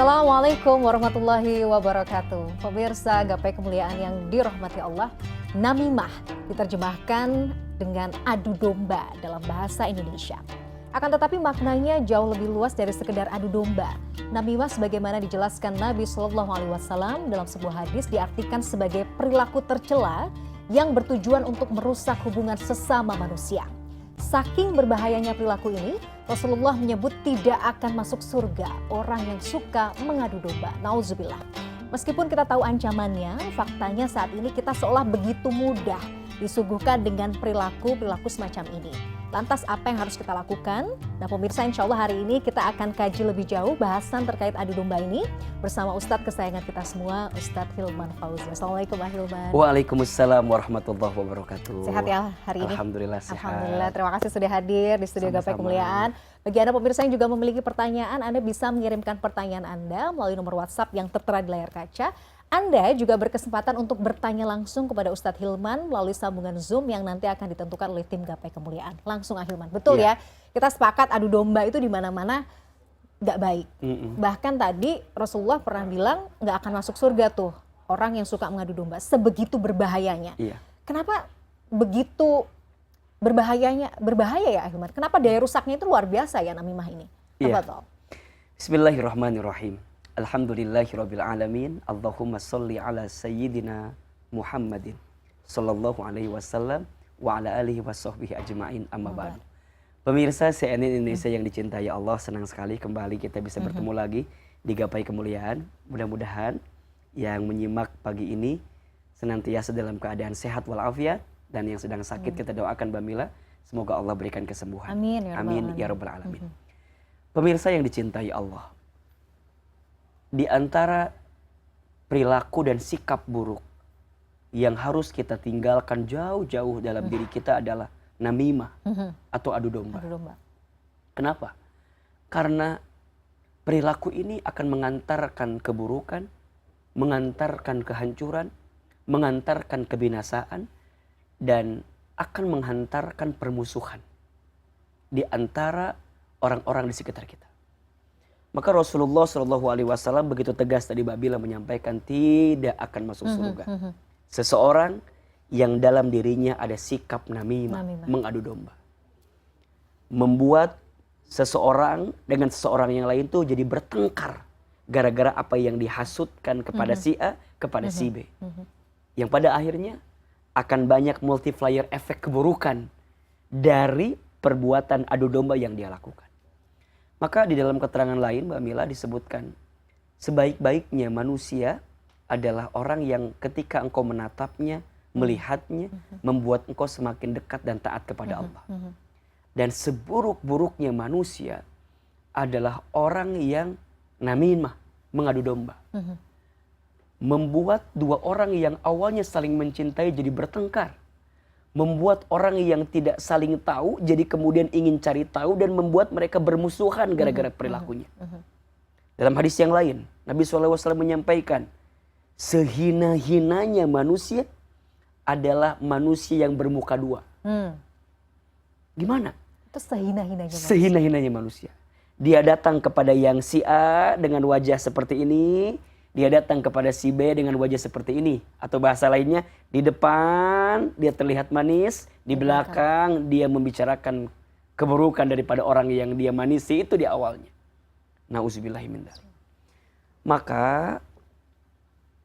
Assalamualaikum warahmatullahi wabarakatuh. Pemirsa gapai kemuliaan yang dirahmati Allah, namimah diterjemahkan dengan adu domba dalam bahasa Indonesia. Akan tetapi maknanya jauh lebih luas dari sekedar adu domba. Namimah sebagaimana dijelaskan Nabi SAW dalam sebuah hadis diartikan sebagai perilaku tercela yang bertujuan untuk merusak hubungan sesama manusia. Saking berbahayanya perilaku ini, Rasulullah menyebut tidak akan masuk surga orang yang suka mengadu domba. Nauzubillah. Meskipun kita tahu ancamannya, faktanya saat ini kita seolah begitu mudah disuguhkan dengan perilaku semacam ini. Lantas apa yang harus kita lakukan? Nah pemirsa, insya Allah hari ini kita akan kaji lebih jauh bahasan terkait adu domba ini bersama Ustadz kesayangan kita semua, Ustadz Hilman Fauzi. Assalamualaikum Pak Hilman. Waalaikumsalam warahmatullahi wabarakatuh. Sehat ya hari ini? Alhamdulillah sehat. Alhamdulillah, terima kasih sudah hadir di studio Gapai Kemuliaan. Bagi Anda pemirsa yang juga memiliki pertanyaan, Anda bisa mengirimkan pertanyaan Anda melalui nomor WhatsApp yang tertera di layar kaca. Anda juga berkesempatan untuk bertanya langsung kepada Ustadz Hilman melalui sambungan Zoom yang nanti akan ditentukan oleh tim Gapai Kemuliaan. Langsung Hilman, betul ya? Kita sepakat adu domba itu di mana-mana nggak baik. Bahkan tadi Rasulullah pernah bilang nggak akan masuk surga tuh orang yang suka mengadu domba. Sebegitu berbahayanya. Kenapa begitu berbahaya ya Hilman? Kenapa daya rusaknya itu luar biasa ya namimah ini? Apa tuh? Bismillahirrahmanirrahim. Alhamdulillahirabbil alamin. Allahumma sholli ala sayyidina Muhammadin sallallahu alaihi wasallam wa ala alihi washabbihi ajmain, amma ba'du. Pemirsa CNN Indonesia yang dicintai Allah, senang sekali kembali kita bisa bertemu lagi di Gapai Kemuliaan. Mudah-mudahan yang menyimak pagi ini senantiasa dalam keadaan sehat walafiat, dan yang sedang sakit kita doakan Mbak Mila semoga Allah berikan kesembuhan. Amin ya rabbal alamin. Pemirsa yang dicintai Allah, di antara perilaku dan sikap buruk yang harus kita tinggalkan jauh-jauh dalam diri kita adalah namimah atau adu domba. Kenapa? Karena perilaku ini akan mengantarkan keburukan, mengantarkan kehancuran, mengantarkan kebinasaan, dan akan menghantarkan permusuhan di antara orang-orang di sekitar kita. Maka Rasulullah SAW begitu tegas tadi Babila menyampaikan tidak akan masuk surga seseorang yang dalam dirinya ada sikap namimah, mengadu domba, membuat seseorang dengan seseorang yang lain tuh jadi bertengkar gara-gara apa yang dihasutkan kepada si A kepada si B, yang pada akhirnya akan banyak multiplier efek keburukan dari perbuatan adu domba yang dia lakukan. Maka di dalam keterangan lain Mbak Mila disebutkan, sebaik-baiknya manusia adalah orang yang ketika engkau menatapnya, melihatnya, membuat engkau semakin dekat dan taat kepada Allah. Dan seburuk-buruknya manusia adalah orang yang namimah, mengadu domba. Membuat dua orang yang awalnya saling mencintai jadi bertengkar. Membuat orang yang tidak saling tahu jadi kemudian ingin cari tahu dan membuat mereka bermusuhan gara-gara perilakunya. Dalam hadis yang lain, Nabi SAW menyampaikan, sehina-hinanya manusia adalah manusia yang bermuka dua. Gimana? Itu sehina-hinanya manusia. Sehina-hinanya manusia. Dia datang kepada yang si A dengan wajah seperti ini, dia datang kepada si B dengan wajah seperti ini. Atau bahasa lainnya, di depan dia terlihat manis, di belakang dia membicarakan keburukan daripada orang yang dia manisi itu di awalnya. Nauzubillahi min dzalik. Maka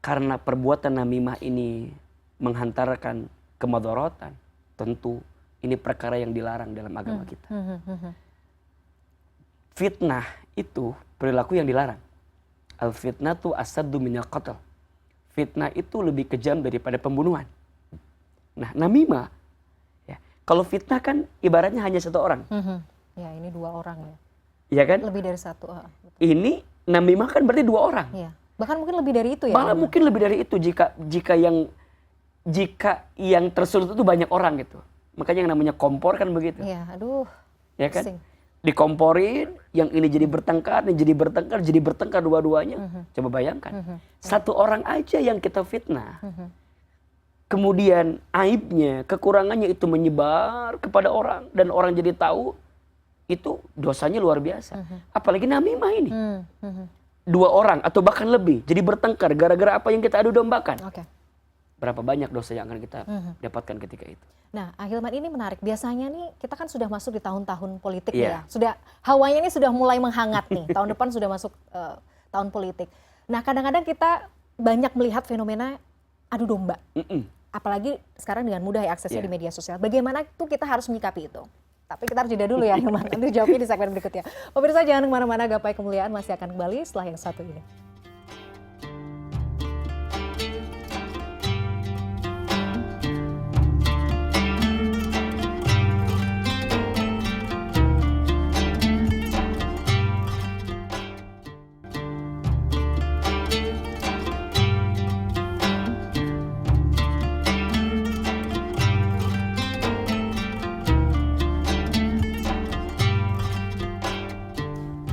karena perbuatan namimah ini menghantarkan kemadharatan, tentu ini perkara yang dilarang dalam agama kita. Fitnah itu perilaku yang dilarang. Al-fitnatu asaddu minal qatl. Fitnah itu lebih kejam daripada pembunuhan. Nah, namimah, ya, kalau fitnah kan ibaratnya hanya satu orang. Ya, ini dua orang ya. Iya kan? Lebih dari satu. Ini namimah kan berarti dua orang. Ya. Bahkan mungkin lebih dari itu ya. Bahkan mungkin lebih dari itu jika yang tersulut itu banyak orang gitu. Makanya yang namanya kompor kan begitu. Iya, aduh. Ya kan? Pusing. Dikomporin, yang ini jadi bertengkar, ini jadi bertengkar dua-duanya. Coba bayangkan, satu orang aja yang kita fitnah. Kemudian aibnya, kekurangannya itu menyebar kepada orang dan orang jadi tahu, itu dosanya luar biasa. Apalagi namimah ini. dua orang atau bahkan lebih jadi bertengkar gara-gara apa yang kita adu dombakan. Oke. Berapa banyak dosa yang akan kita dapatkan ketika itu. Nah, Ahilman, ini menarik. Biasanya nih kita kan sudah masuk di tahun-tahun politik Iya. ya. Sudah hawanya ini sudah mulai menghangat nih. Tahun depan sudah masuk tahun politik. Nah, kadang-kadang kita banyak melihat fenomena adu domba. Apalagi sekarang dengan mudah ya aksesnya Iya. di media sosial. Bagaimana tuh kita harus menyikapi itu? Tapi kita harus jeda dulu ya, Ahilman. Nanti jawabnya di segmen berikutnya. Pemirsa jangan kemana-mana, Gapai Kemuliaan masih akan kembali setelah yang satu ini.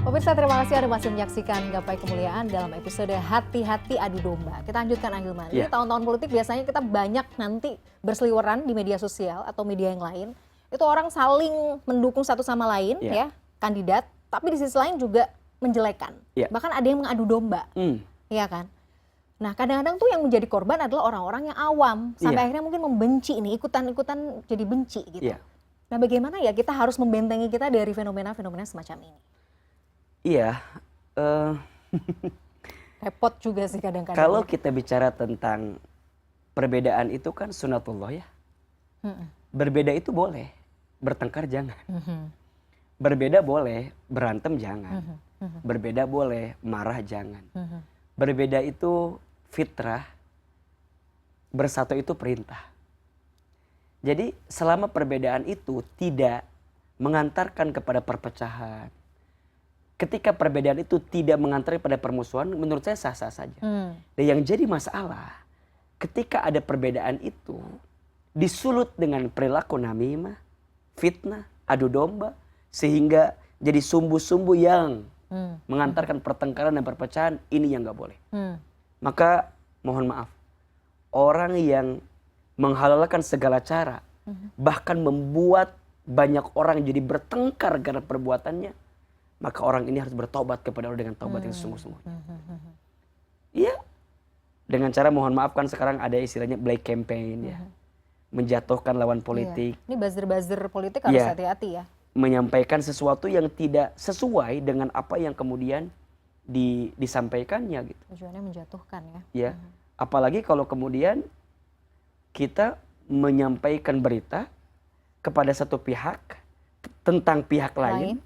Pemirsa, terima kasih Anda masih menyaksikan Gapai Kemuliaan dalam episode Hati-Hati Adu Domba. Kita lanjutkan, Ahilman. Ini tahun-tahun politik biasanya kita banyak nanti berseliweran di media sosial atau media yang lain. Itu orang saling mendukung satu sama lain ya, kandidat. Tapi di sisi lain juga menjelekan. Bahkan ada yang mengadu domba. Iya kan? Nah, kadang-kadang tuh yang menjadi korban adalah orang-orang yang awam. Sampai akhirnya mungkin membenci ini, ikutan-ikutan jadi benci gitu. Nah, bagaimana ya kita harus membentengi kita dari fenomena-fenomena semacam ini? Iya, repot juga sih kadang-kadang. kalau kita bicara tentang perbedaan itu kan sunatullah ya. Berbeda itu boleh, bertengkar jangan. Berbeda boleh, berantem jangan. Berbeda boleh, marah jangan. Berbeda itu fitrah, bersatu itu perintah. Jadi selama perbedaan itu tidak mengantarkan kepada perpecahan, ketika perbedaan itu tidak mengantar pada permusuhan, menurut saya sah-sah saja. Dan yang jadi masalah, ketika ada perbedaan itu disulut dengan perilaku namimah, fitnah, adu domba, sehingga jadi sumbu-sumbu yang mengantarkan pertengkaran dan perpecahan, ini yang gak boleh. Maka mohon maaf, orang yang menghalalkan segala cara, bahkan membuat banyak orang jadi bertengkar karena perbuatannya, maka orang ini harus bertobat kepada Allah dengan taubat yang sesungguh-sungguhnya. Iya, dengan cara mohon maaf kan sekarang ada istilahnya black campaign ya, menjatuhkan lawan politik. Ini buzzer-buzzer politik harus hati-hati ya. Menyampaikan sesuatu yang tidak sesuai dengan apa yang kemudian disampaikannya gitu. Tujuannya menjatuhkan ya. Ya, apalagi kalau kemudian kita menyampaikan berita kepada satu pihak tentang pihak lain.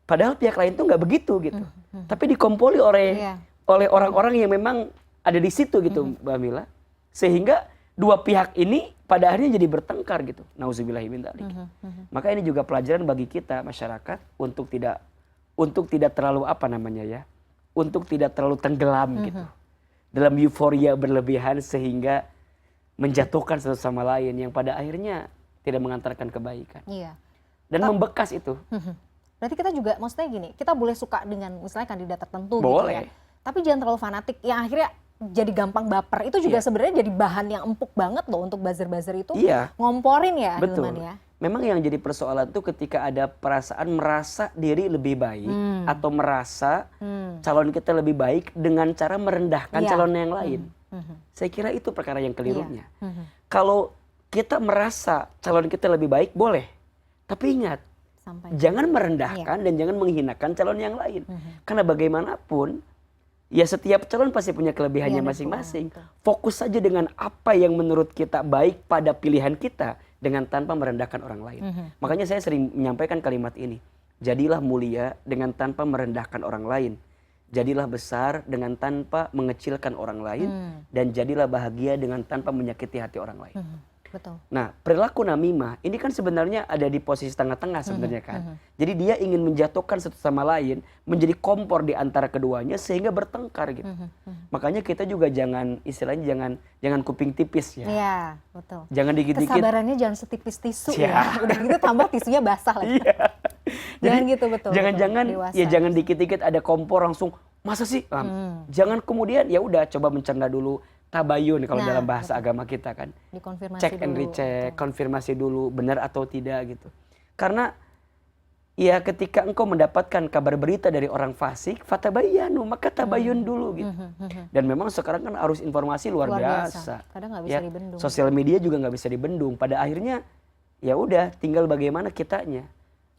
Padahal pihak lain tuh nggak begitu gitu, tapi dikompoli oleh orang-orang yang memang ada di situ gitu, Mbak Mila, sehingga dua pihak ini pada akhirnya jadi bertengkar gitu. Nauzubillahi min dzalik. Maka ini juga pelajaran bagi kita masyarakat untuk tidak terlalu untuk tidak terlalu tenggelam gitu dalam euforia berlebihan sehingga menjatuhkan satu sama lain yang pada akhirnya tidak mengantarkan kebaikan. Dan membekas itu. Berarti kita juga maksudnya gini, kita boleh suka dengan misalnya kandidat tertentu boleh. gitu ya. Tapi jangan terlalu fanatik yang akhirnya jadi gampang baper. Itu juga sebenarnya jadi bahan yang empuk banget loh untuk buzzer-buzzer itu. Ngomporin ya, betul. ya. Memang yang jadi persoalan tuh ketika ada perasaan merasa diri lebih baik atau merasa calon kita lebih baik dengan cara merendahkan calon yang lain. Saya kira itu perkara yang kelirunya. Kalau kita merasa calon kita lebih baik boleh. Tapi ingat, jangan merendahkan dan jangan menghinakan calon yang lain. Karena bagaimanapun, ya setiap calon pasti punya kelebihannya masing-masing. Fokus saja dengan apa yang menurut kita baik pada pilihan kita dengan tanpa merendahkan orang lain. Makanya saya sering menyampaikan kalimat ini. Jadilah mulia dengan tanpa merendahkan orang lain. Jadilah besar dengan tanpa mengecilkan orang lain. Dan jadilah bahagia dengan tanpa menyakiti hati orang lain. Betul. Nah, perilaku namimah ini kan sebenarnya ada di posisi tengah-tengah sebenarnya kan. Jadi dia ingin menjatuhkan satu sama lain, menjadi kompor di antara keduanya sehingga bertengkar gitu. Makanya kita juga istilahnya jangan kuping tipis ya. Iya, betul. Jangan dikit-dikit. Kesabarannya jangan setipis tisu ya. Udah gitu tambah tisunya basah lagi. Jangan gitu, betul. Jangan-jangan ya jangan dikit-dikit ada kompor langsung masa sih? Jangan kemudian ya udah coba mencerna dulu. Tabayun kalau dalam bahasa agama kita kan. Dikonfirmasi Check and recheck, konfirmasi dulu benar atau tidak gitu. Karena Ya ketika engkau mendapatkan kabar berita dari orang fasik, fatabayyanu, maka tabayun dulu gitu. Dan memang sekarang kan arus informasi luar biasa. Kadang nggak bisa dibendung. Sosial media juga nggak bisa dibendung. Pada akhirnya ya udah, tinggal bagaimana kitanya.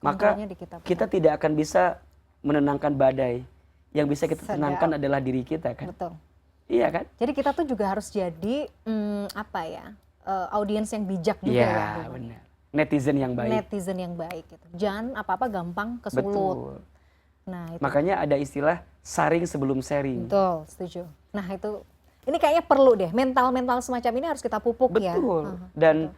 Maka kita tidak akan bisa menenangkan badai. Yang bisa kita tenangkan adalah diri kita kan. Betul. Iya kan? Jadi kita tuh juga harus jadi audiens yang bijak juga ya. Iya benar. Netizen yang baik. Netizen yang baik gitu. Jangan apa-apa gampang kesulut. Betul. Nah, itu. Makanya ada istilah saring sebelum sharing. Betul, setuju. Nah, ini kayaknya perlu deh. Mental-mental semacam ini harus kita pupuk ya. Betul. Dan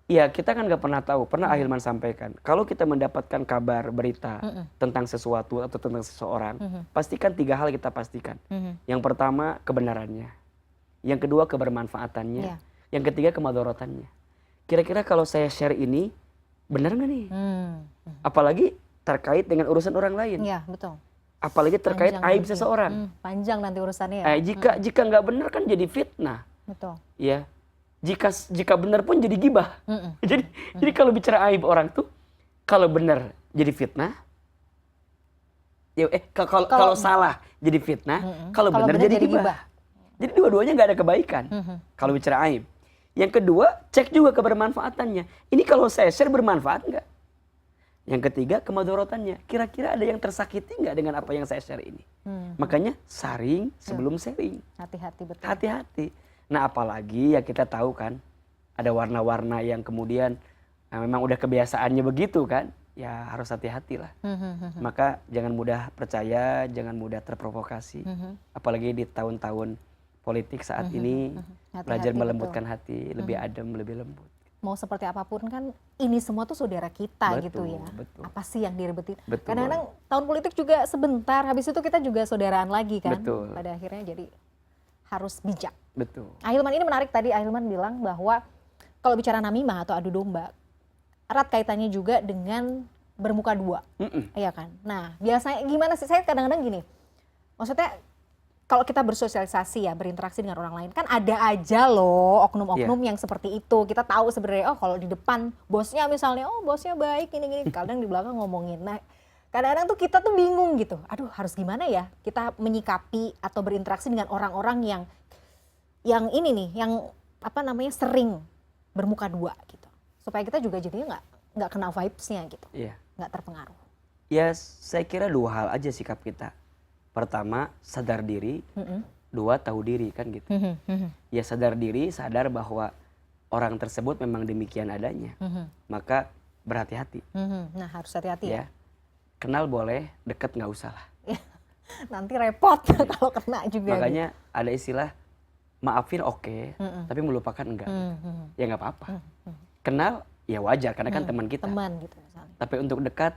ya kita kan nggak pernah tahu. Pernah Ahilman sampaikan, kalau kita mendapatkan kabar berita tentang sesuatu atau tentang seseorang, pastikan 3 hal kita pastikan. Yang pertama kebenarannya, yang kedua kebermanfaatannya, yang ketiga kemadorotannya. Kira-kira kalau saya share ini benar nggak nih? Apalagi terkait dengan urusan orang lain. Iya, betul. Apalagi terkait aib seseorang. Panjang nanti urusannya ya. Jika nggak benar kan jadi fitnah. Betul. Ya. Jika benar pun jadi gibah. Jadi kalau bicara aib orang tuh, kalau benar jadi fitnah. Kalau salah jadi fitnah, kalau benar jadi gibah. Jadi dua-duanya nggak ada kebaikan. Kalau bicara aib. Yang kedua, cek juga kebermanfaatannya. Ini kalau saya share bermanfaat nggak? Yang ketiga, kemadorotannya. Kira-kira ada yang tersakiti nggak dengan apa yang saya share ini? Makanya saring sebelum sharing. Hati-hati betul. Hati-hati. Nah apalagi ya kita tahu kan, ada warna-warna yang kemudian memang udah kebiasaannya begitu kan. Ya harus hati-hati lah. Maka jangan mudah percaya, jangan mudah terprovokasi. Apalagi di tahun-tahun politik saat ini, belajar melembutkan hati, lebih adem, lebih lembut. Mau seperti apapun kan, ini semua tuh saudara kita gitu ya. Betul. Apa sih yang direbetin? Betul. Kadang-kadang tahun politik juga sebentar, habis itu kita juga saudaraan lagi kan. Betul. Pada akhirnya jadi harus bijak. Betul. Ahilman ini menarik tadi, Ahilman bilang bahwa kalau bicara namimah atau adu domba, erat kaitannya juga dengan bermuka dua. Iya kan? Nah biasanya gimana sih, saya kadang-kadang gini, maksudnya kalau kita bersosialisasi ya, berinteraksi dengan orang lain, kan ada aja loh oknum-oknum yang seperti itu. Kita tahu sebenarnya, kalau di depan bosnya misalnya, bosnya baik, gini-gini. Kadang di belakang ngomongin. Nah, kadang-kadang tuh kita tuh bingung gitu. Aduh, harus gimana ya kita menyikapi atau berinteraksi dengan orang-orang yang ini nih, yang sering bermuka dua gitu. Supaya kita juga jadinya nggak kena vibes-nya gitu. Nggak terpengaruh. Ya, saya kira 2 hal aja sikap kita. Pertama, sadar diri. 2, tahu diri kan gitu. Ya sadar diri, sadar bahwa orang tersebut memang demikian adanya. Maka berhati-hati. Nah harus hati-hati ya. Kenal boleh, dekat nggak usah lah. Nanti repot kalau kena juga. Makanya ada istilah, maafin oke, tapi melupakan enggak. Ya nggak apa-apa. Kenal ya wajar, karena kan teman kita. Teman gitu misalnya. Tapi untuk dekat,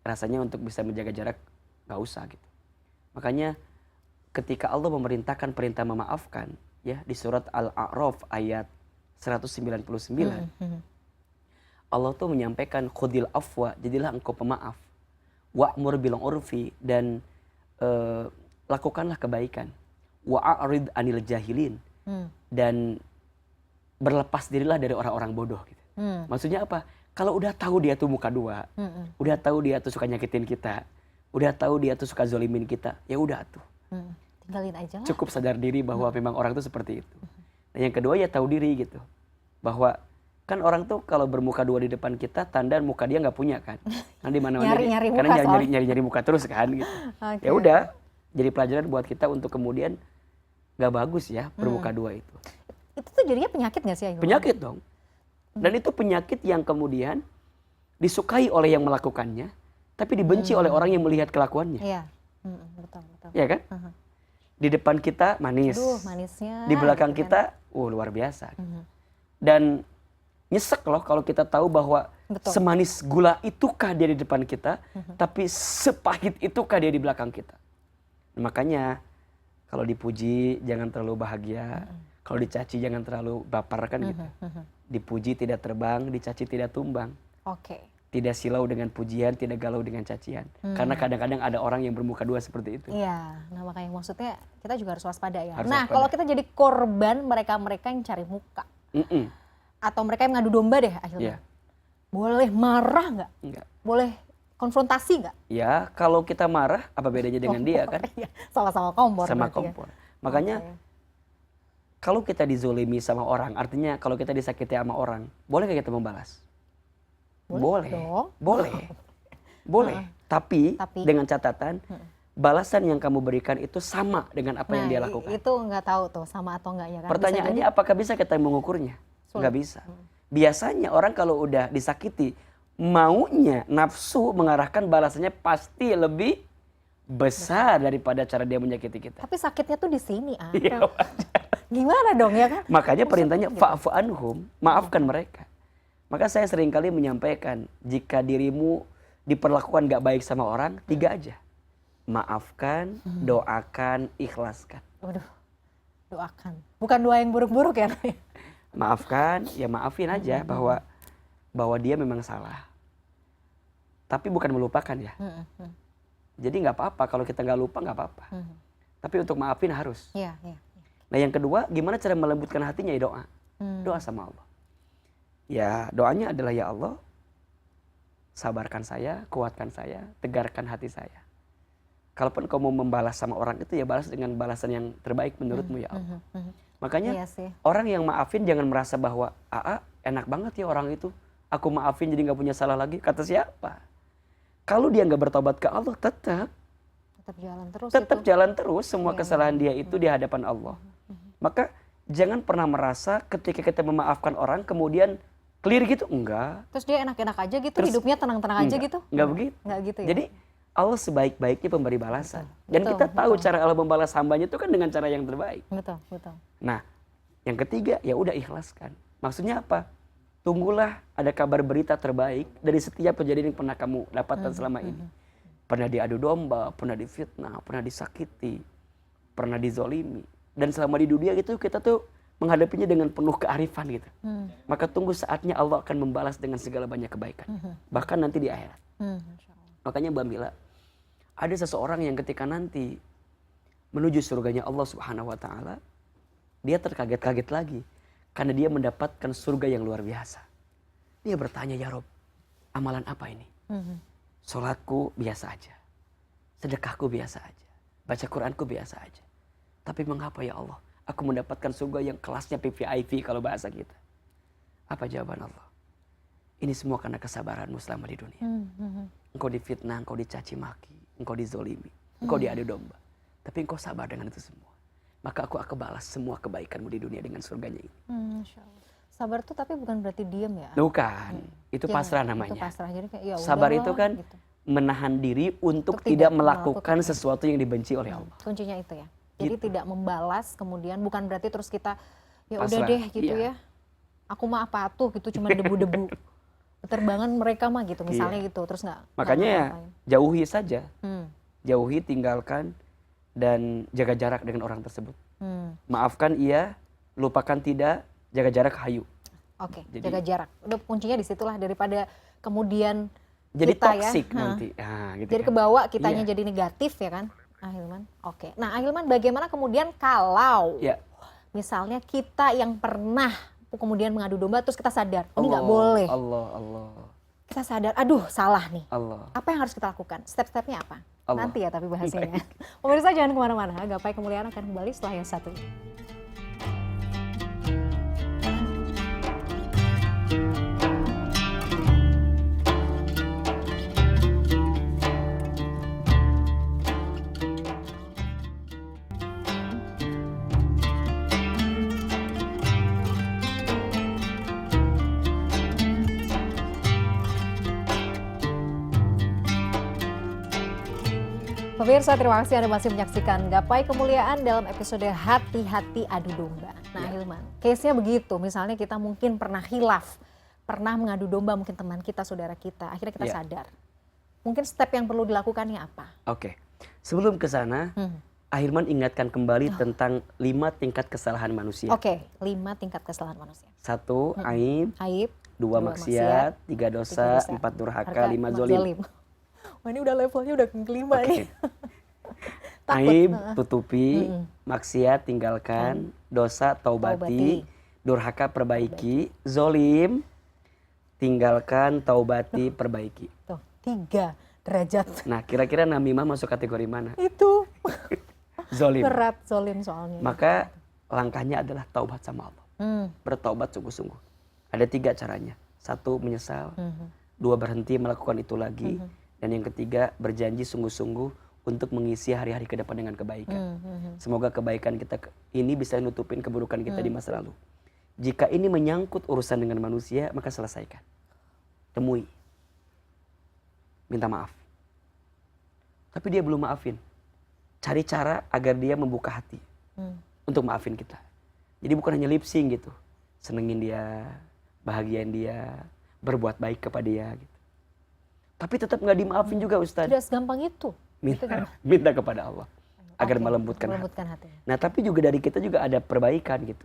rasanya untuk bisa menjaga jarak nggak usah gitu. Makanya ketika Allah memerintahkan perintah memaafkan, ya di surat Al-A'raf ayat 199, Allah tuh menyampaikan khudil afwa, jadilah engkau pemaaf, wa'mur bil urfi, dan lakukanlah kebaikan, wa'arid anil jahilin, dan berlepas dirilah dari orang-orang bodoh gitu. Maksudnya apa? Kalau udah tahu dia tuh muka dua, udah tahu dia tuh suka nyakitin kita, udah tahu dia tuh suka zolimin kita, ya udah tuh. Tinggalin aja lah. Cukup sadar diri bahwa memang orang tuh seperti itu. Dan yang kedua ya tahu diri gitu. Bahwa kan orang tuh kalau bermuka dua di depan kita, tanda muka dia nggak punya kan. Kan di mana-mana karena nyari muka terus kan gitu. Ya udah, jadi pelajaran buat kita untuk kemudian nggak bagus ya bermuka dua itu. Itu tuh jadinya penyakit nggak sih Ahilman? Penyakit dong. Dan itu penyakit yang kemudian disukai oleh yang melakukannya, tapi dibenci oleh orang yang melihat kelakuannya. Iya, betul. Iya kan? Di depan kita manis. Aduh, manisnya. Di belakang gitu kita, luar biasa. Dan nyesek loh kalau kita tahu bahwa semanis gula itukah dia di depan kita, tapi sepahit itukah dia di belakang kita. Nah, makanya kalau dipuji jangan terlalu bahagia, kalau dicaci jangan terlalu baper kan gitu. Dipuji tidak terbang, dicaci tidak tumbang. Tidak silau dengan pujian, tidak galau dengan cacian. Karena kadang-kadang ada orang yang bermuka dua seperti itu. Iya, nah makanya maksudnya kita juga harus waspada ya. Harus waspada. Kalau kita jadi korban mereka-mereka yang cari muka. Atau mereka yang ngadu domba deh akhirnya. Boleh marah nggak? Enggak. Boleh konfrontasi nggak? Ya, kalau kita marah, apa bedanya dengan dia kan? Iya, sama-sama kompor. Sama berarti ya. kompor. Makanya Oke. kalau kita dizolimi sama orang, artinya kalau kita disakiti sama orang, boleh nggak kita membalas? Boleh dong. Boleh, boleh. Tapi Tapi- dengan catatan, balasan yang kamu berikan itu sama dengan apa yang dia lakukan. Itu nggak tahu tuh sama atau enggaknya kan. Bisa Pertanyaannya, jadi apakah bisa kita mengukurnya? Sulit. Nggak bisa. Biasanya orang kalau udah disakiti, maunya nafsu mengarahkan balasannya pasti lebih besar daripada cara dia menyakiti kita. tapi sakitnya tuh di sini, Iya, Gimana dong ya kan? makanya perintahnya gitu. fa'fu anhum, maafkan mereka. Maka saya seringkali menyampaikan, jika dirimu diperlakukan gak baik sama orang, 3 aja. Maafkan, doakan, ikhlaskan. Waduh, doakan. Bukan doa yang buruk-buruk ya. Maafkan, ya maafin aja bahwa dia memang salah. Tapi bukan melupakan ya. Jadi nggak apa-apa kalau kita nggak lupa, nggak apa-apa. Tapi untuk maafin harus. Iya, iya. Nah yang kedua, gimana cara melembutkan hatinya? Ya doa. Doa sama Allah. Ya doanya adalah, ya Allah, sabarkan saya, kuatkan saya, tegarkan hati saya. Kalaupun kamu membalas sama orang itu, ya balas dengan balasan yang terbaik menurutmu, ya Allah. Makanya Iya sih. orang yang maafin jangan merasa bahwa enak banget ya orang itu, aku maafin jadi nggak punya salah lagi. Kata siapa? Kalau dia nggak bertobat ke Allah, tetap Jalan terus itu. jalan terus semua Iya, kesalahan dia itu di hadapan Allah. Maka jangan pernah merasa ketika kita memaafkan orang kemudian clear gitu, enggak. Terus dia enak-enak aja gitu, Terus- hidupnya tenang-tenang aja Enggak, gitu. enggak begitu. Enggak gitu ya. Jadi Allah sebaik-baiknya pemberi balasan. Dan Betul, kita tahu betul. cara Allah membalas hambanya itu kan dengan cara yang terbaik. betul, betul. Nah, yang ketiga, ya udah ikhlaskan. Maksudnya apa? Tunggulah ada kabar berita terbaik dari setiap kejadian yang pernah kamu dapatkan selama ini. Pernah diadu domba, pernah difitnah, pernah disakiti, pernah dizolimi. Dan selama di dunia gitu kita tuh menghadapinya dengan penuh kearifan gitu. Maka tunggu saatnya Allah akan membalas dengan segala banyak kebaikan. Bahkan nanti di akhirat. Masya Allah. Makanya Mbak Mila, ada seseorang yang ketika nanti menuju surganya Allah Subhanahu wa taala, dia terkaget-kaget lagi karena dia mendapatkan surga yang luar biasa. Dia bertanya, ya Rob, amalan apa ini? Salatku biasa aja, sedekahku biasa aja, baca Quranku biasa aja. Tapi mengapa ya Allah, aku mendapatkan surga yang kelasnya VVIP kalau bahasa kita? Apa jawaban Allah? Ini semua karena kesabaranmu selama di dunia. Engkau difitnah, engkau dicaci maki, engkau dizolimi, engkau diadu domba. Tapi engkau sabar dengan itu semua. Maka aku akan balas semua kebaikanmu di dunia dengan surganya ini. Masya Allah. Sabar tuh tapi bukan berarti diam ya. Bukan, itu Iya, pasrah Itu namanya. pasrah. Jadi kayak ya Sabar udahlah, itu kan gitu. menahan diri untuk Untuk tidak tidak melakukan melakukan. sesuatu yang dibenci oleh Allah. Kuncinya itu ya. Jadi Gitu. tidak membalas kemudian bukan berarti terus kita ya udah Pasrah, deh gitu iya. ya. Aku mah apa tuh gitu cuma debu-debu. Terbangan mereka mah gitu misalnya gitu terus nggak Makanya ya, ngapa-ngapain. jauhi saja. Hmm, Jauhi, tinggalkan, dan jaga jarak dengan orang tersebut. hmm. Maafkan iya, lupakan tidak, jaga jarak hayu. Oke, Jadi- jaga jarak. Udah kuncinya di situlah daripada kemudian Jadi kita toksik ya. nanti. Nah, gitu Jadi kan. kebawa kitanya Iya. jadi negatif ya kan, Ahilman. Oke. Nah, Ahilman bagaimana kemudian kalau Ya. misalnya kita yang pernah kemudian mengadu domba terus kita sadar, ini nggak Allah, boleh. Allah. Kita sadar, aduh salah nih. Allah. Apa yang harus kita lakukan? Step-stepnya apa? Allah. Nanti ya tapi bahasnya. Pemirsa jangan kemana-mana. Gapai Kemuliaan akan kembali setelah yang satu ini. Pemirsa, terima kasih Anda masih menyaksikan Gapai Kemuliaan dalam episode Hati-Hati Adu Domba. Nah, Hilman, case-nya begitu. Misalnya kita mungkin pernah hilaf, pernah mengadu domba mungkin teman kita, saudara kita. Akhirnya kita Ya. sadar. Mungkin step yang perlu dilakukannya apa? Oke. Sebelum ke sana, Ahilman ingatkan kembali tentang 5 tingkat kesalahan manusia. Oke, 5 tingkat kesalahan manusia. 1, aib. Aib, 2, maksiat. 3, dosa. 4, durhaka. 5, zolim. Wah, ini udah levelnya udah kelima Oke. nih. Takut. Aib tutupi, maksiat tinggalkan, dosa taubati, durhaka perbaiki, zolim tinggalkan, taubati, perbaiki. Tuh, 3. derajat. Nah, kira-kira namimah masuk kategori mana? Itu Zolim. berat, zolim soalnya. Maka langkahnya adalah taubat sama Allah. Bertaubat sungguh-sungguh. Ada 3 caranya. 1, menyesal. 2, berhenti melakukan itu lagi. Dan yang ketiga, berjanji sungguh-sungguh untuk mengisi hari-hari ke depan dengan kebaikan. Semoga kebaikan kita ini bisa nutupin keburukan kita di masa lalu. Jika ini menyangkut urusan dengan manusia, maka selesaikan. Temui. Minta maaf. Tapi dia belum maafin. Cari cara agar dia membuka hati untuk maafin kita. Jadi bukan hanya lip sync gitu. Senengin dia, bahagiain dia, berbuat baik kepada dia gitu. Tapi tetap nggak dimaafin juga Ustaz. Tidak segampang itu. Minta kepada Allah agar melembutkan hati. Nah tapi juga dari kita juga ada perbaikan gitu.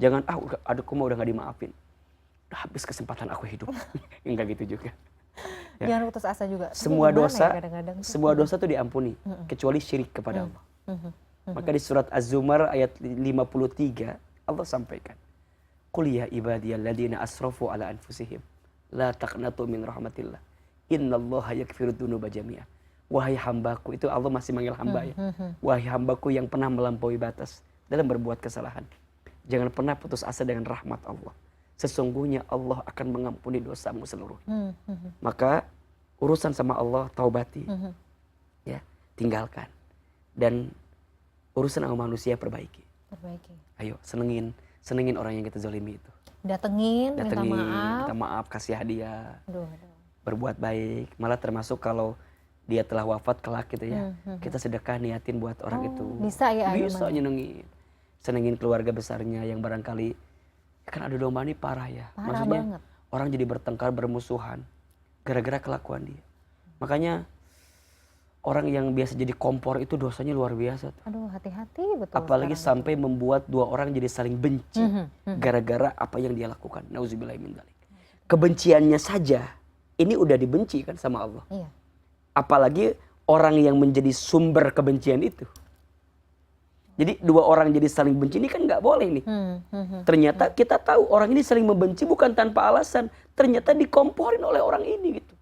Jangan aku mau udah nggak dimaafin. Udah habis kesempatan aku hidup. Enggak gitu juga. Ya. Jangan putus asa juga. Semua dosa, ya kadang-kadang semua dosa itu diampuni kecuali syirik kepada Allah. Maka di surat Az-Zumar ayat 53 Allah sampaikan, "Qul ya ibadiyalladzina asrafu ala anfusihim la taqnatu min rahmatillah. Innallaha yaghfirudz dzunuba jami'a." Wahai hambaku, itu Allah masih manggil hamba ya. Wahai hambaku yang pernah melampaui batas dalam berbuat kesalahan, jangan pernah putus asa dengan rahmat Allah. Sesungguhnya Allah akan mengampuni dosamu seluruhnya. Maka urusan sama Allah taubati, ya, tinggalkan. Dan urusan sama manusia perbaiki. Ayo senengin orang yang kita zalimi itu. Datengin, minta maaf, kasih hadiah. Berbuat baik. Malah termasuk kalau dia telah wafat kelak gitu ya, kita sedekah niatin buat orang itu. Bisa ya, bisa nyenengin. Senengin keluarga besarnya yang barangkali kan adu domba ini parah ya. Maksudnya banget. Orang jadi bertengkar, bermusuhan gara-gara kelakuan dia. Makanya orang yang biasa jadi kompor itu dosanya luar biasa tuh. Aduh, hati-hati betul. Apalagi sampai membuat 2 orang jadi saling benci gara-gara apa yang dia lakukan. Nauzubillahi min dzalik. Kebenciannya saja ini udah dibenci kan sama Allah. Iya. Apalagi orang yang menjadi sumber kebencian itu. Jadi 2 orang jadi saling benci ini kan nggak boleh nih. Ternyata kita tahu orang ini saling membenci bukan tanpa alasan. Ternyata dikomporin oleh orang ini gitu.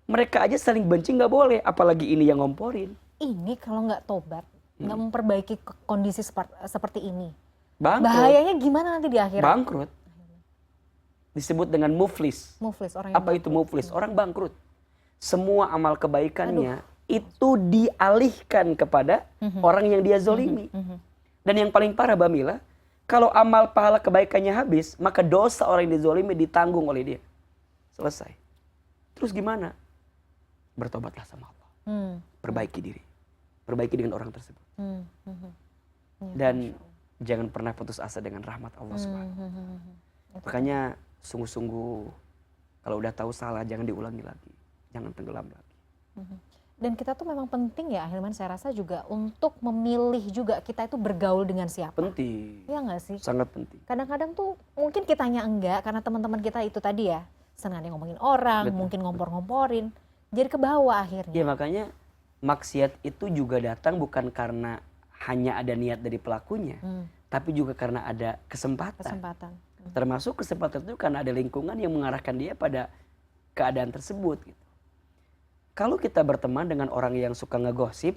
Mereka aja saling benci nggak boleh, apalagi ini yang ngomporin. Ini kalau nggak tobat, nggak memperbaiki kondisi seperti ini, bangkrut. Bahayanya gimana nanti di akhirat? Bangkrut. Disebut dengan muflis. Orang yang apa bangkrut. Itu muflis? Orang bangkrut. Semua amal kebaikannya itu dialihkan kepada orang yang dia zolimi. Dan yang paling parah Bamila, kalau amal pahala kebaikannya habis, maka dosa orang yang dizolimi ditanggung oleh dia. Selesai. Terus gimana? Bertobatlah sama Allah. Perbaiki diri. Perbaiki dengan orang tersebut. Dan jangan pernah putus asa dengan rahmat Allah Subhanahu. Makanya sungguh-sungguh kalau udah tahu salah jangan diulangi lagi. Jangan tenggelam lagi. Dan kita tuh memang penting ya Ahilman, saya rasa juga untuk memilih juga kita itu bergaul dengan siapa. Penting. Iya nggak sih? Sangat penting. Kadang-kadang tuh mungkin kitanya enggak karena teman-teman kita itu tadi ya senangnya ngomongin orang, betul, mungkin ngompor-ngomporin. Jadi ke bawah akhirnya. Ya makanya maksiat itu juga datang bukan karena hanya ada niat dari pelakunya, tapi juga karena ada kesempatan. Termasuk kesempatan itu karena ada lingkungan yang mengarahkan dia pada keadaan tersebut gitu. Kalau kita berteman dengan orang yang suka ngegosip,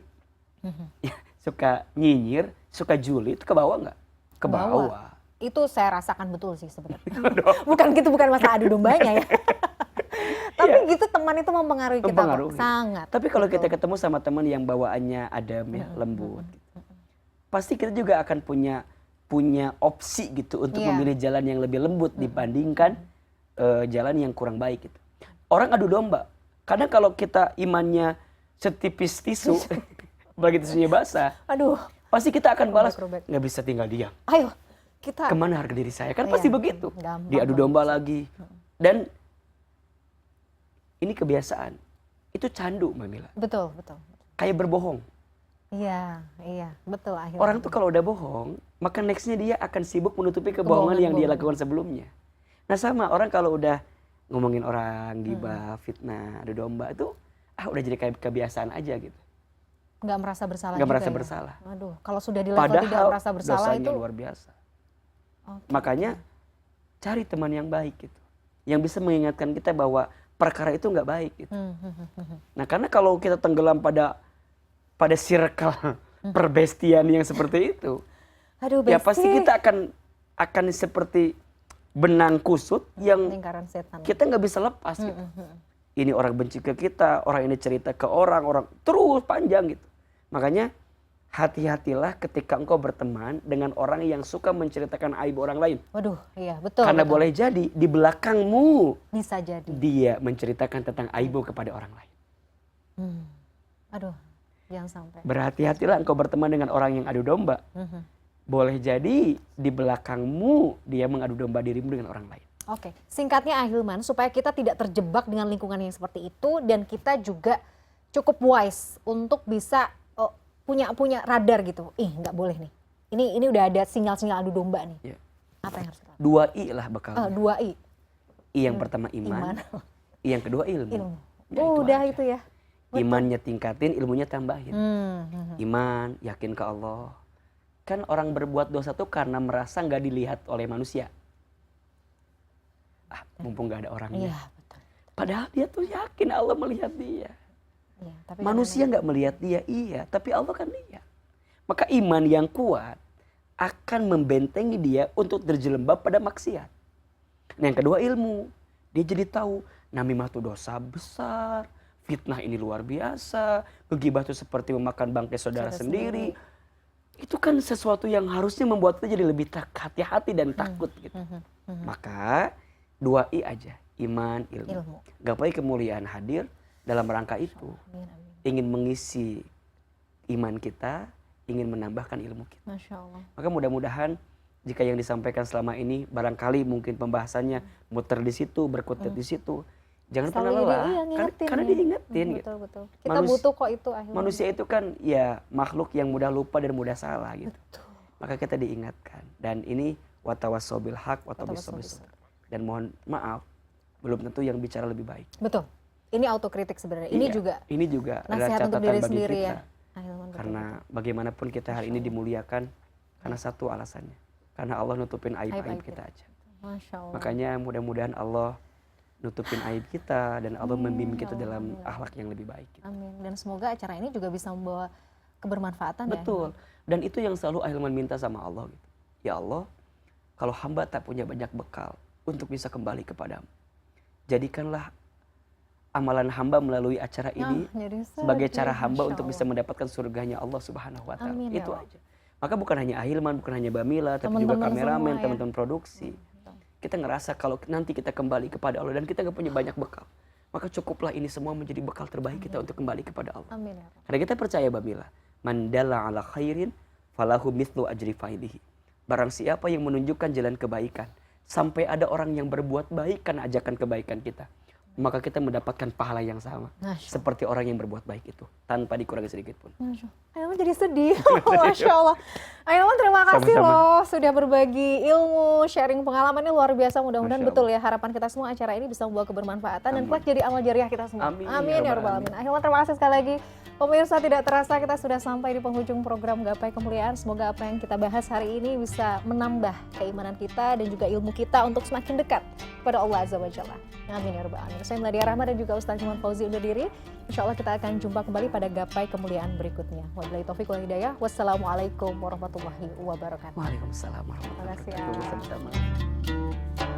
ya, suka nyinyir, suka julid, ke bawah nggak? Ke bawah. Itu saya rasakan betul sih sebenarnya. bukan masalah adu dombanya ya. Tapi gitu teman itu mempengaruhi kita sangat. Tapi kalau kita ketemu sama teman yang bawaannya adem ya, lembut gitu. Pasti kita juga akan punya opsi gitu untuk memilih jalan yang lebih lembut dibandingkan jalan yang kurang baik gitu. Orang adu domba. Kadang kalau kita imannya setipis tisu, apalagi tisunya basah, pasti kita akan balas, nggak bisa tinggal diam. Ayo, kita kemana harga diri saya? Kan pasti begitu. Diadu domba lagi. Dan ini kebiasaan. Itu candu, Mbak Mila. Betul. Kayak berbohong. Iya, betul. Akhirnya. Orang tuh kalau udah bohong, maka nextnya dia akan sibuk menutupi kebohongan yang dia lakukan sebelumnya. Nah sama, orang kalau udah ngomongin orang, gibah, fitnah, adu domba itu udah jadi kayak kebiasaan aja gitu. Nggak merasa bersalah. Nggak merasa bersalah. Aduh, kalau sudah di level tidak merasa bersalah itu luar biasa. Makanya cari teman yang baik gitu, yang bisa mengingatkan kita bahwa perkara itu nggak baik gitu. Nah karena kalau kita tenggelam pada circle perbestian yang seperti itu, Aduh, ya besti. pasti kita akan seperti benang kusut yang Lingkaran setan. kita nggak bisa lepas gitu. Ini orang benci ke kita, orang ini cerita ke orang terus panjang gitu. Makanya hati-hatilah ketika engkau berteman dengan orang yang suka menceritakan aib orang lain. Waduh, iya betul. Karena betul. boleh jadi di belakangmu Bisa jadi. dia menceritakan tentang aibmu kepada orang lain. Aduh, jangan sampai. Berhati-hatilah engkau berteman dengan orang yang adu domba. Boleh jadi di belakangmu dia mengadu domba dirimu dengan orang lain. Oke, singkatnya Ahilman, supaya kita tidak terjebak dengan lingkungan yang seperti itu dan kita juga cukup wise untuk bisa punya radar gitu. Nggak boleh nih. Ini udah ada sinyal-sinyal adu domba nih. Ya. Apa yang harus kita lakukan? 2 I lah bekalnya. 2 I. I yang pertama iman. I yang kedua ilmu. Ilmu. Ya, Udah aja. itu ya. Imannya tingkatin, ilmunya tambahin. Iman, yakin ke Allah. Kan orang berbuat dosa tuh karena merasa nggak dilihat oleh manusia. Mumpung nggak ada orangnya. Iya, betul. Padahal dia tuh yakin Allah melihat dia. Iya, tapi Manusia nggak melihat dia, iya. Tapi Allah kan lihat. Maka iman yang kuat akan membentengi dia untuk terjelembab pada maksiat. Nah yang kedua ilmu. Dia jadi tahu namimah itu dosa besar. Fitnah ini luar biasa. Gegibah itu seperti memakan bangkai saudara sendiri. Itu kan sesuatu yang harusnya membuat kita jadi lebih hati-hati dan takut gitu. Maka 2 I aja. Iman, ilmu. Gapai kemuliaan hadir dalam rangka itu. Ingin mengisi iman kita, ingin menambahkan ilmu kita. Masya Allah. Maka mudah-mudahan jika yang disampaikan selama ini barangkali mungkin pembahasannya muter di situ, berkutat di situ. Jangan pernah lelah, karena diingetin gitu. Betul. Kita butuh kok itu akhirnya. Manusia itu kan ya makhluk yang mudah lupa dan mudah salah gitu. Betul. Maka kita diingatkan. Dan ini watawassaw bil haq watawassaw bis sabr. Dan mohon maaf, belum tentu yang bicara lebih baik. Betul. Ini autokritik sebenarnya. Ini juga adalah nasihat untuk catatan diri bagi sendiri kita. ya. Ahilman, Karena bagaimanapun kita hari ini dimuliakan karena satu alasannya. Karena Allah nutupin aib-aib kita aja. Masya Allah. Makanya mudah-mudahan Allah nutupin aib kita dan Allah membimbing kita dalam akhlak yang lebih baik. Amin. Dan semoga acara ini juga bisa membawa kebermanfaatan. Betul. Dan itu yang selalu Ahilman minta sama Allah gitu. Ya Allah, kalau hamba tak punya banyak bekal untuk bisa kembali kepadamu, jadikanlah amalan hamba melalui acara ini sebagai cara hamba untuk bisa mendapatkan surganya Allah Subhanahu wa taala. Itu aja. Maka bukan hanya Ahilman, bukan hanya Bamila, tapi juga kameramen, teman-teman produksi. Kita ngerasa kalau nanti kita kembali kepada Allah dan kita gak punya banyak bekal, maka cukuplah ini semua menjadi bekal terbaik kita untuk kembali kepada Allah. Karena kita percaya Bamila, man dalla ala khairin falahu mithlu ajri fa'ilihi. Barang siapa yang menunjukkan jalan kebaikan, sampai ada orang yang berbuat baik karena ajakan kebaikan kita, maka kita mendapatkan pahala yang sama seperti orang yang berbuat baik itu tanpa dikurangi sedikit pun. Ahilman jadi sedih. Masya Allah. Ahilman terima kasih loh sudah berbagi ilmu, sharing pengalamannya luar biasa. Mudah-mudahan betul ya harapan kita semua acara ini bisa membawa kebermanfaatan dan kelak jadi amal jariah kita semua. Amin ya rabbal alamin. Ahilman terima kasih sekali lagi. Pemirsa, tidak terasa kita sudah sampai di penghujung program Gapai Kemuliaan. Semoga apa yang kita bahas hari ini bisa menambah keimanan kita dan juga ilmu kita untuk semakin dekat kepada Allah Azza wa Jalla. Amin ya rabbal alamin. Saya Meladia Rahma dan juga Ustaz Iman Fauzi undur diri. Insya Allah kita akan jumpa kembali pada Gapai Kemuliaan berikutnya. Wabillahi taufiq wal hidayah. Wassalamualaikum warahmatullahi wabarakatuh. Waalaikumsalam warahmatullahi wabarakatuh. Terima kasih ya.